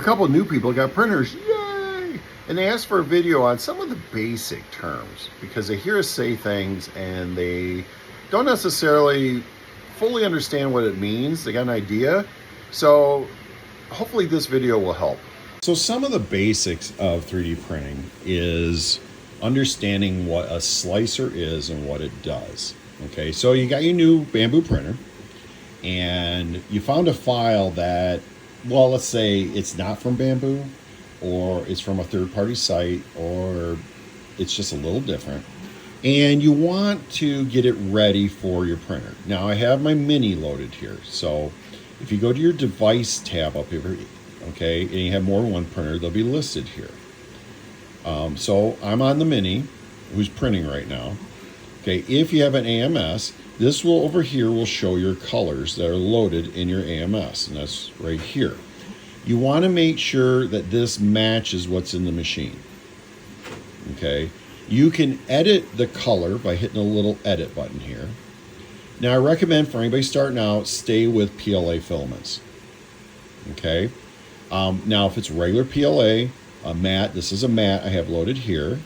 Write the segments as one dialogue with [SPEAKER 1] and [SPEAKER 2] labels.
[SPEAKER 1] couple of new people got printers, yay! And they asked for a video on some of the basic terms because they hear us say things and they don't necessarily fully understand what it means. They got an idea. So hopefully this video will help. So some of the basics of 3D printing is understanding what a slicer is and what it does. Okay, so you got your new Bambu printer and you found a file that, well, let's say it's not from Bambu, or it's from a third-party site, or it's just a little different, and you want to get it ready for your printer. Now I have my Mini loaded here, so if you go to your device tab up here, okay, and you have more than one printer, they'll be listed here. So I'm on the Mini, who's printing right now. Okay, if you have an AMS, this will over here will show your colors that are loaded in your AMS, and that's right here. You want to make sure that this matches what's in the machine. Okay, you can edit the color by hitting a little edit button here. Now I recommend for anybody starting out, stay with PLA filaments. Okay, now if it's regular PLA, a matte, this is a matte I have loaded here,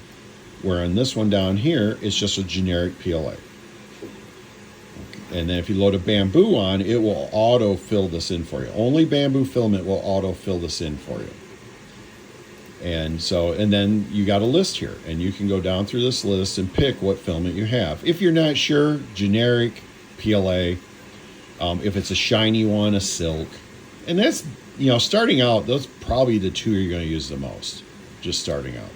[SPEAKER 1] where on this one down here, it's just a generic PLA. And then if you load a Bambu on, it will auto-fill this in for you. Only Bambu filament will auto-fill this in for you. And so, and then you got a list here, and you can go down through this list and pick what filament you have. If you're not sure, generic, PLA, if it's a shiny one, a silk. And that's, you know, starting out, those are probably the two you're going to use the most, just starting out.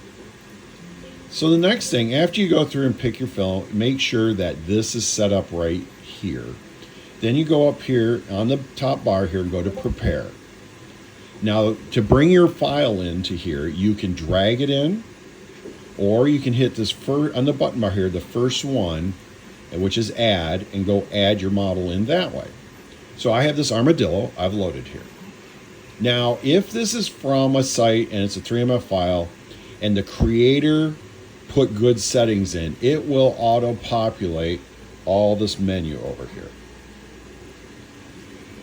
[SPEAKER 1] So the next thing, after you go through and pick your film, make sure that this is set up right here. Then you go up here on the top bar here and go to prepare. Now to bring your file into here, you can drag it in, or you can hit this on the button bar here, the first one, which is add, and go add your model in that way. So I have this armadillo I've loaded here. Now if this is from a site and it's a 3MF file and the creator put good settings in, it will auto-populate all this menu over here.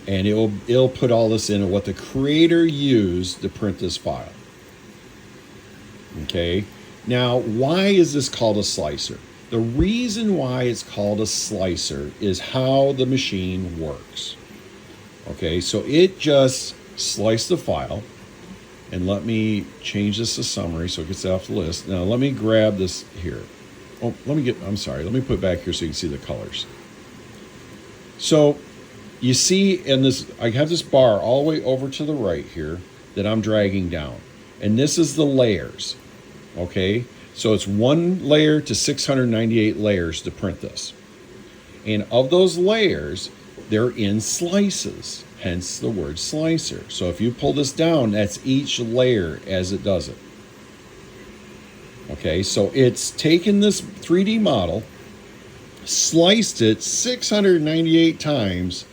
[SPEAKER 1] And it'll put all this in what the creator used to print this file. Okay, now why is this called a slicer? The reason why it's called a slicer is how the machine works. Okay, so it just sliced the file, and let me change this to summary so it gets off the list. Now let me grab this here. Oh, let me put it back here so you can see the colors. So you see in this, I have this bar all the way over to the right here that I'm dragging down. And this is the layers, okay? So it's 1 layer to 698 layers to print this. And of those layers, they're in slices, hence the word slicer. So if you pull this down, that's each layer as it does it. Okay, so it's taken this 3D model, sliced it 698 times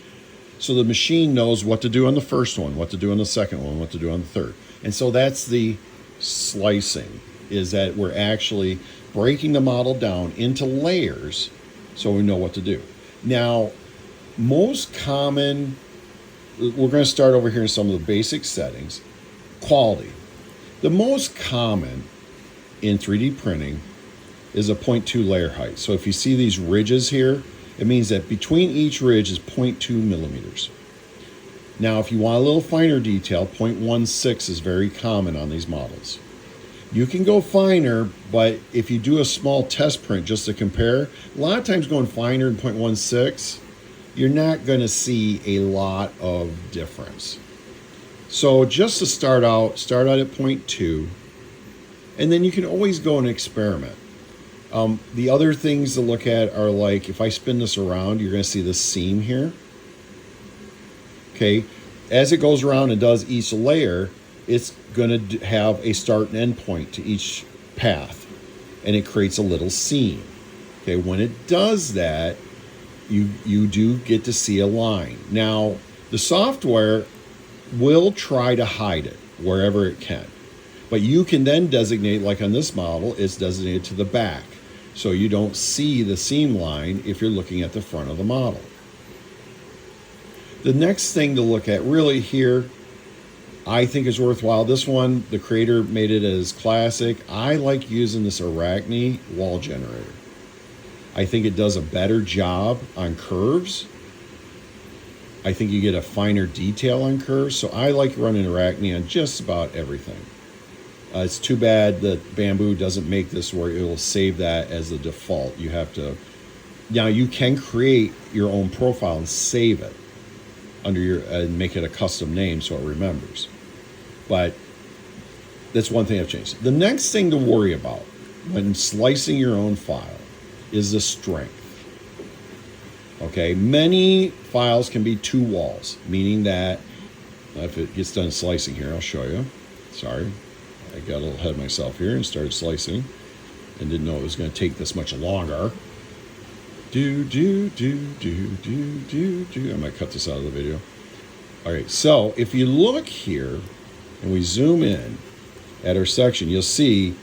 [SPEAKER 1] so the machine knows what to do on the first one, what to do on the second one, what to do on the third. And so that's the slicing, is that we're actually breaking the model down into layers so we know what to do. Now, most common, we're going to start over here in some of the basic settings. Quality. The most common in 3D printing is a 0.2 layer height. So if you see these ridges here, it means that between each ridge is 0.2 millimeters. Now, if you want a little finer detail, 0.16 is very common on these models. You can go finer, but if you do a small test print just to compare, a lot of times going finer than 0.16, you're not going to see a lot of difference. So just to start out at 0.2, and then you can always go and experiment. The other things to look at are like, if I spin this around, you're going to see this seam here. Okay, as it goes around and does each layer, it's going to have a start and end point to each path, and it creates a little seam. Okay, when it does that, you do get to see a line. Now, the software will try to hide it wherever it can. But you can then designate, like on this model, it's designated to the back. So you don't see the seam line if you're looking at the front of the model. The next thing to look at really here I think is worthwhile. This one, the creator made it as classic. I like using this Arachne wall generator. I think it does a better job on curves. I think you get a finer detail on curves. So I like running Arachne on just about everything. It's too bad that Bamboo doesn't make this where it will save that as the default. You have to, now you can create your own profile and save it under your, and make it a custom name so it remembers. But that's one thing I've changed. The next thing to worry about when slicing your own file is the strength. Okay, many files can be 2 walls, meaning that if it gets done slicing here, I'll show you. Sorry, I got a little ahead of myself here and started slicing and didn't know it was going to take this much longer. I might cut this out of the video. All right, so if you look here and we zoom in at our section, you'll see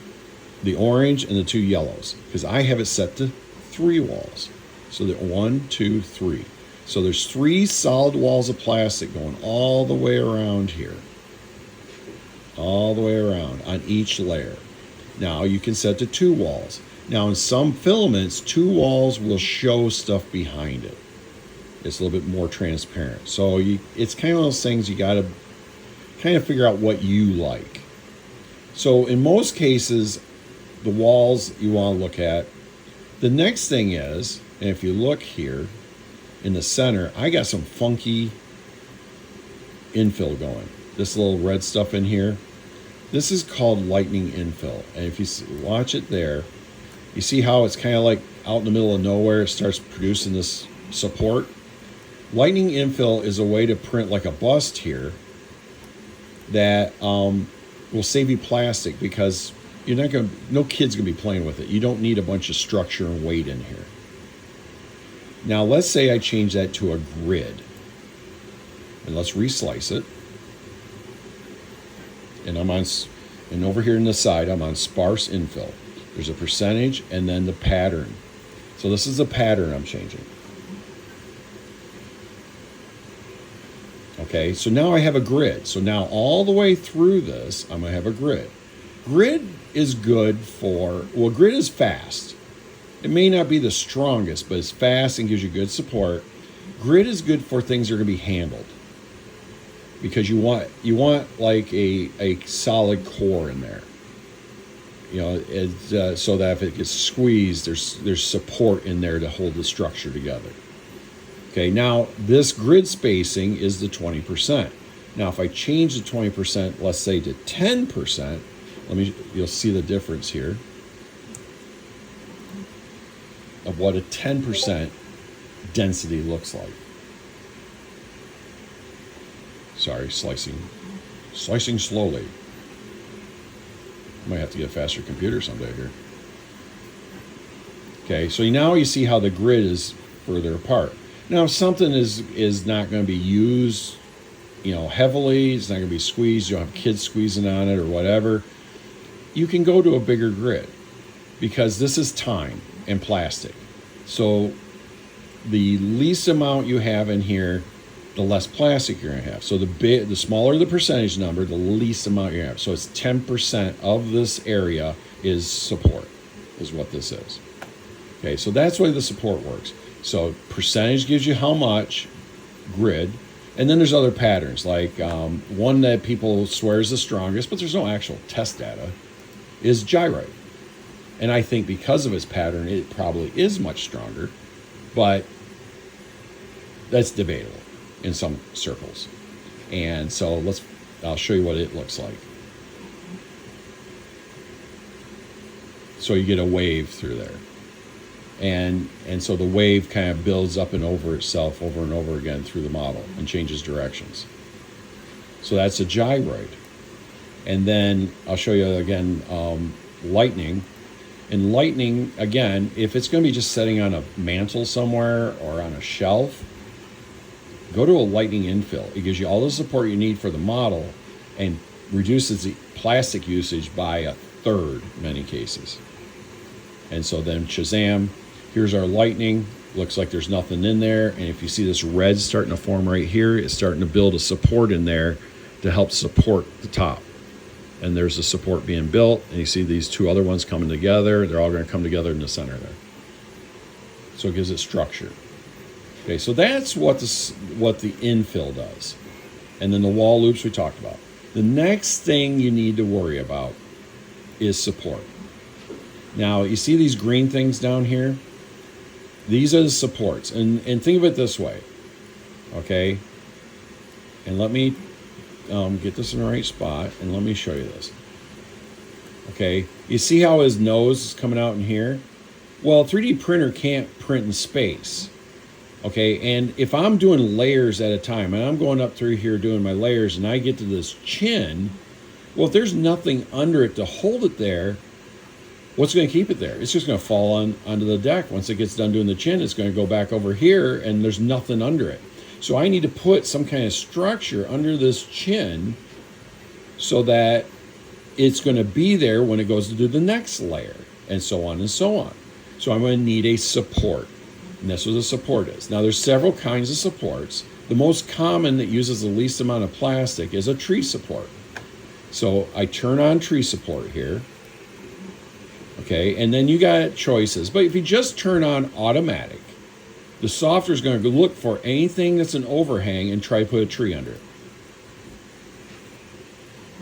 [SPEAKER 1] the orange and the 2 yellows because I have it set to 3 walls. So that 1, 2, 3. So there's 3 solid walls of plastic going all the way around here. All the way around on each layer. Now you can set to 2 walls. Now in some filaments, 2 walls will show stuff behind it. It's a little bit more transparent. So it's kind of those things you got to kind of figure out what you like. So in most cases, the walls you want to look at. The next thing is, and if you look here in the center, I got some funky infill going. This little red stuff in here, this is called lightning infill. And if you watch it there, you see how it's kind of like out in the middle of nowhere, it starts producing this support. Lightning infill is a way to print like a bust here that will save you plastic because you're not going to, no kid's going to be playing with it. You don't need a bunch of structure and weight in here. Now let's say I change that to a grid, and let's reslice it. And I'm on, and over here on the side, I'm on sparse infill. There's a percentage and then the pattern. So this is the pattern I'm changing. Okay, so now I have a grid. So now all the way through this, I'm gonna have a grid. Grid is good for, well, grid is fast. It may not be the strongest, but it's fast and gives you good support. Grid is good for things that are going to be handled because you want like a solid core in there. You know, it's, so that if it gets squeezed, there's support in there to hold the structure together. Okay, now this grid spacing is the 20%. Now if I change the 20%, let's say to 10%, you'll see the difference here of what a 10% density looks like. Sorry, slicing slowly. Might have to get a faster computer someday here. Okay, so now you see how the grid is further apart. Now, if something is not going to be used, you know, heavily, it's not going to be squeezed, you don't have kids squeezing on it or whatever, you can go to a bigger grid because this is time and plastic. So the least amount you have in here, the less plastic you're going to have. So the smaller the percentage number, the least amount you have. So it's 10% of this area is support, is what this is. Okay, so that's the way the support works. So percentage gives you how much, grid, and then there's other patterns, like one that people swear is the strongest, but there's no actual test data, is gyroid. And I think because of its pattern, it probably is much stronger, but that's debatable in some circles. And so I'll show you what it looks like. So you get a wave through there. And so the wave kind of builds up and over itself over and over again through the model and changes directions. So that's a gyroid. And then I'll show you again lightning. And lightning, again, if it's going to be just sitting on a mantle somewhere or on a shelf, go to a lightning infill. It gives you all the support you need for the model and reduces the plastic usage by 1/3 in many cases. And so then Shazam, here's our lightning. Looks like there's nothing in there. And if you see this red starting to form right here, it's starting to build a support in there to help support the top. And there's a support being built, and you see these two other ones coming together. They're all going to come together in the center there. So it gives it structure. Okay, so that's what the infill does. And then the wall loops we talked about. The next thing you need to worry about is support. Now, you see these green things down here? These are the supports. And think of it this way, okay? And let me get this in the right spot, and let me show you this. Okay, you see how his nose is coming out in here? Well, a 3D printer can't print in space. Okay, and if I'm doing layers at a time, and I'm going up through here doing my layers, and I get to this chin, well, if there's nothing under it to hold it there, what's going to keep it there? It's just going to fall onto the deck. Once it gets done doing the chin, it's going to go back over here, and there's nothing under it. So I need to put some kind of structure under this chin so that it's going to be there when it goes to do the next layer, and so on and so on. So I'm going to need a support, and that's what a support is. Now, there's several kinds of supports. The most common that uses the least amount of plastic is a tree support. So I turn on tree support here, okay, and then you got choices. But if you just turn on automatic, the software is going to look for anything that's an overhang and try to put a tree under it.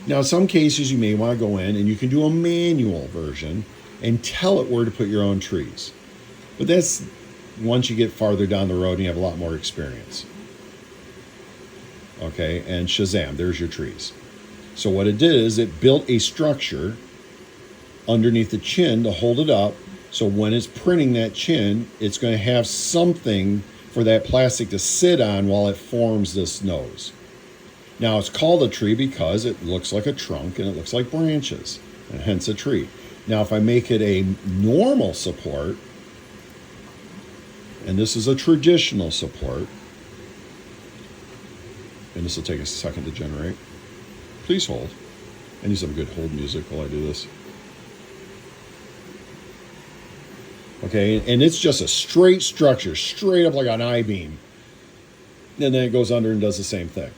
[SPEAKER 1] Now, in some cases, you may want to go in and you can do a manual version and tell it where to put your own trees. But that's once you get farther down the road and you have a lot more experience. Okay, and shazam, there's your trees. So what it did is it built a structure underneath the chin to hold it up. So when it's printing that chin, it's going to have something for that plastic to sit on while it forms this nose. Now, it's called a tree because it looks like a trunk and it looks like branches, and hence a tree. Now, if I make it a normal support, and this is a traditional support, and this will take a second to generate. Please hold. I need some good hold music while I do this. Okay, and it's just a straight structure, straight up like an I-beam. And then it goes under and does the same thing.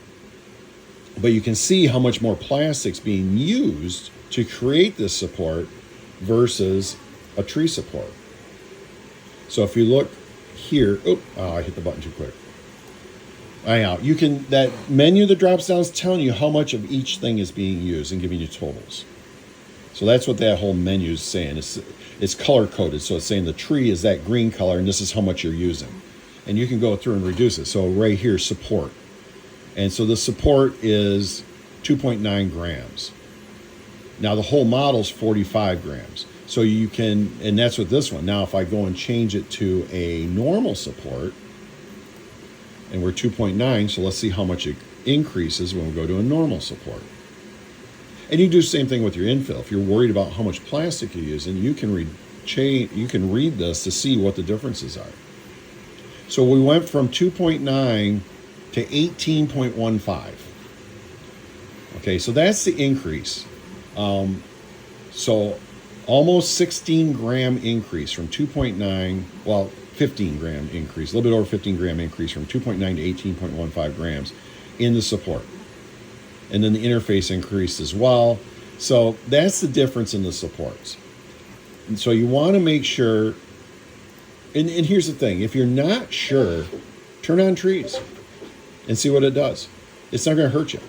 [SPEAKER 1] But you can see how much more plastic's being used to create this support versus a tree support. So if you look here, I hit the button too quick. You can, that menu that drops down is telling you how much of each thing is being used and giving you totals. So that's what that whole menu is saying. It's color coded. So it's saying the tree is that green color and this is how much you're using. And you can go through and reduce it. So right here, support. And so the support is 2.9 grams. Now the whole model is 45 grams. So you can, and that's what this one. Now if I go and change it to a normal support, and we're 2.9, so let's see how much it increases when we go to a normal support. And you do the same thing with your infill. If you're worried about how much plastic you're using, you can read this to see what the differences are. So we went from 2.9 to 18.15. Okay, so that's the increase. So almost 16 gram increase from 2.9, well, 15 gram increase, a little bit over 15 gram increase from 2.9 to 18.15 grams in the support. And then the interface increased as well. So that's the difference in the supports. And so you want to make sure, and here's the thing, if you're not sure, turn on trees and see what it does. It's not going to hurt you.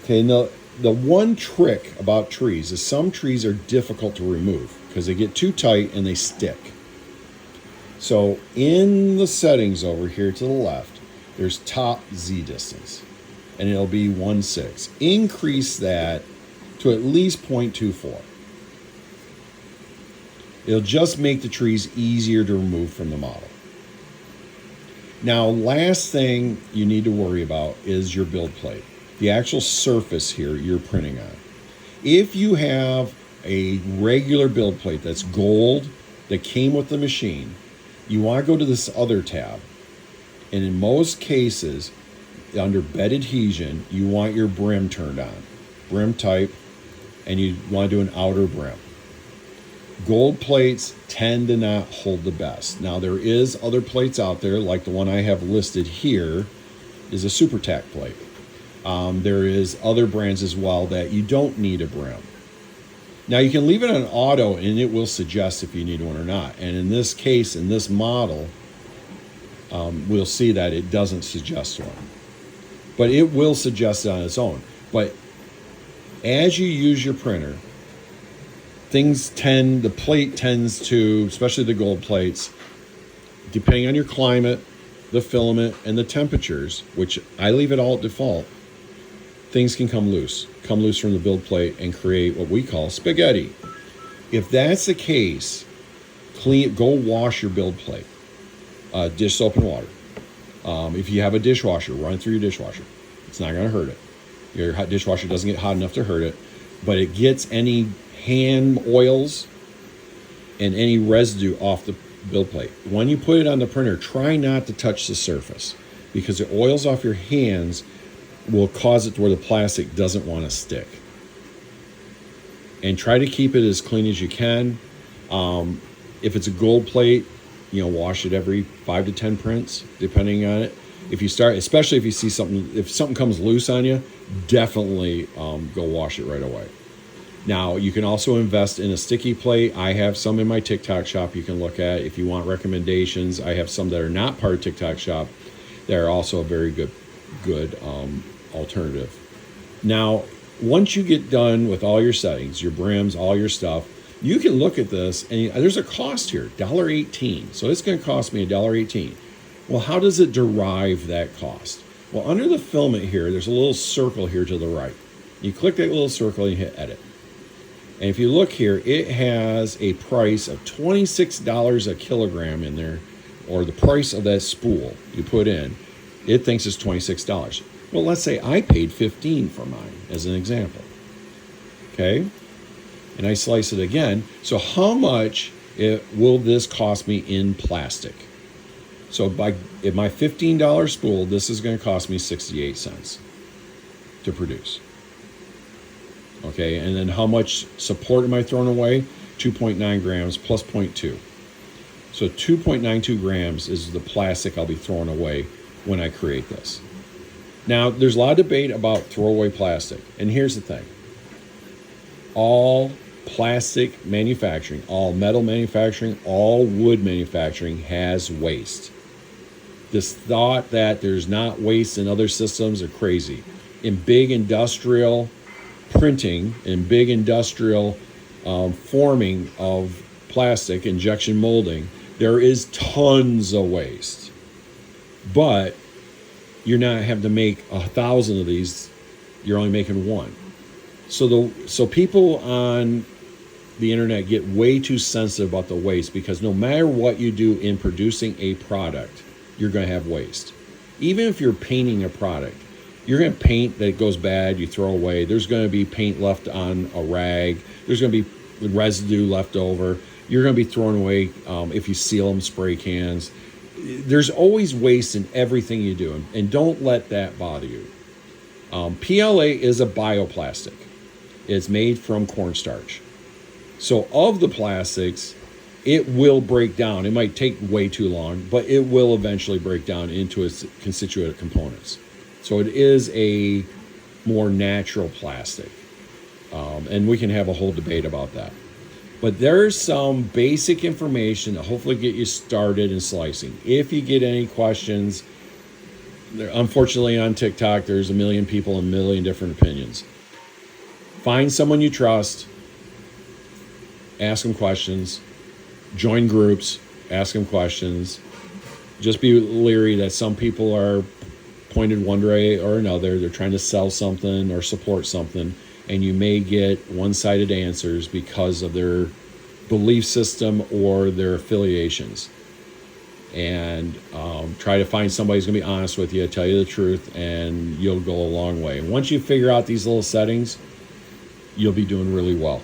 [SPEAKER 1] Okay, and the one trick about trees is some trees are difficult to remove because they get too tight and they stick. So in the settings over here to the left, there's top Z distance, and it'll be 1/6. Increase that to at least 0.24. It'll just make the trees easier to remove from the model. Now, last thing you need to worry about is your build plate, the actual surface here you're printing on. If you have a regular build plate that's gold that came with the machine, you want to go to this other tab. And in most cases, under bed adhesion, you want your brim turned on, brim type, and you want to do an outer brim. Gold plates tend to not hold the best. Now, there is other plates out there, like the one I have listed here is a Super Tack plate. There is other brands as well that you don't need a brim. Now you can leave it on auto and it will suggest if you need one or not. And in this case, in this model, we'll see that it doesn't suggest one. But it will suggest it on its own. But as you use your printer, the plate tends to, especially the gold plates, depending on your climate, the filament, and the temperatures, which I leave it all at default, things can come loose from the build plate and create what we call spaghetti. If that's the case, go wash your build plate. Dish soap and water. If you have a dishwasher, run through your dishwasher. It's not going to hurt it. Your dishwasher doesn't get hot enough to hurt it, but it gets any hand oils and any residue off the build plate. When you put it on the printer, try not to touch the surface, because the oils off your hands will cause it to where the plastic doesn't want to stick. And try to keep it as clean as you can. If it's a gold plate, wash it every 5 to 10 prints, depending on it. If you start, especially if you see if something comes loose on you, definitely go wash it right away. Now, you can also invest in a sticky plate. I have some in my TikTok shop you can look at. If you want recommendations, I have some that are not part of TikTok shop that are also a very good alternative. Now, once you get done with all your settings, your brims, all your stuff, you can look at this, and there's a cost here, $1.18. So it's going to cost me $1.18. Well, how does it derive that cost? Well, under the filament here, there's a little circle here to the right. You click that little circle and you hit edit. And if you look here, it has a price of $26 a kilogram in there, or the price of that spool you put in. It thinks it's $26. Well, let's say I paid $15 for mine, as an example. Okay? And I slice it again. So how much will this cost me in plastic? So if my $15 spool, this is going to cost me 68 cents to produce. Okay, and then how much support am I throwing away? 2.9 grams plus 0.2. So 2.92 grams is the plastic I'll be throwing away when I create this. Now, there's a lot of debate about throwaway plastic. And here's the thing. All plastic manufacturing, all metal manufacturing, all wood manufacturing has waste. This thought that there's not waste in other systems are crazy. In big industrial printing, in big industrial forming of plastic, injection molding, there is tons of waste. But you're not having to make 1,000 of these, you're only making one. So people on the internet get way too sensitive about the waste, because no matter what you do in producing a product, you're going to have waste. Even if you're painting a product, you're going to paint that goes bad, you throw away. There's going to be paint left on a rag. There's going to be residue left over. You're going to be throwing away if you seal them, spray cans. There's always waste in everything you do, and don't let that bother you. PLA is a bioplastic. It's made from cornstarch. So of the plastics, it will break down. It might take way too long, but it will eventually break down into its constituent components. So it is a more natural plastic. And we can have a whole debate about that. But there's some basic information to hopefully get you started in slicing. If you get any questions, unfortunately on TikTok, there's a million people and a million different opinions. Find someone you trust, ask them questions, join groups, ask them questions. Just be leery that some people are pointed one way or another. They're trying to sell something or support something, and you may get one-sided answers because of their belief system or their affiliations. And try to find somebody who's going to be honest with you, tell you the truth, and you'll go a long way. And once you figure out these little settings, you'll be doing really well.